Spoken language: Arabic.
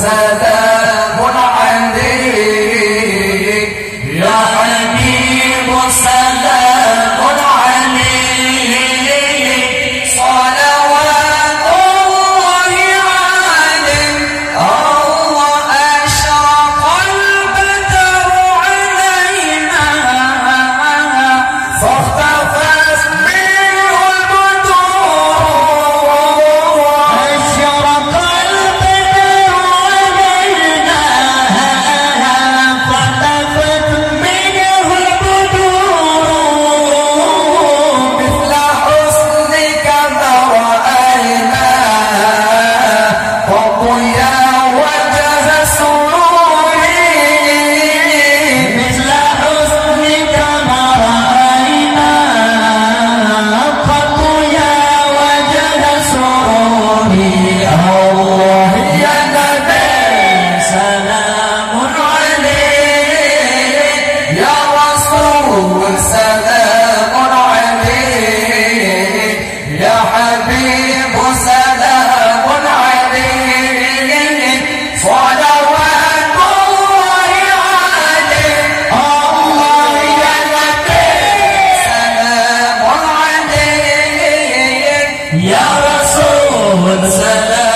سلام عليك يا حبيب سلام عليك صلوات الله عليك الله أشرق البدر علينا فاختفت منه البدور أشرق البدر علينا فاختفت منه البدور مثل حسنك ما رأينا وضيا وجه سروري مثل حسنك ما رأينا وضيا وجه سروري الله يا نبي سلام عليك يا رسول سلام عليك يا حبيب سلام عليك صلوات الله عليك الله يا نبي سلام عليك يا رسول سلام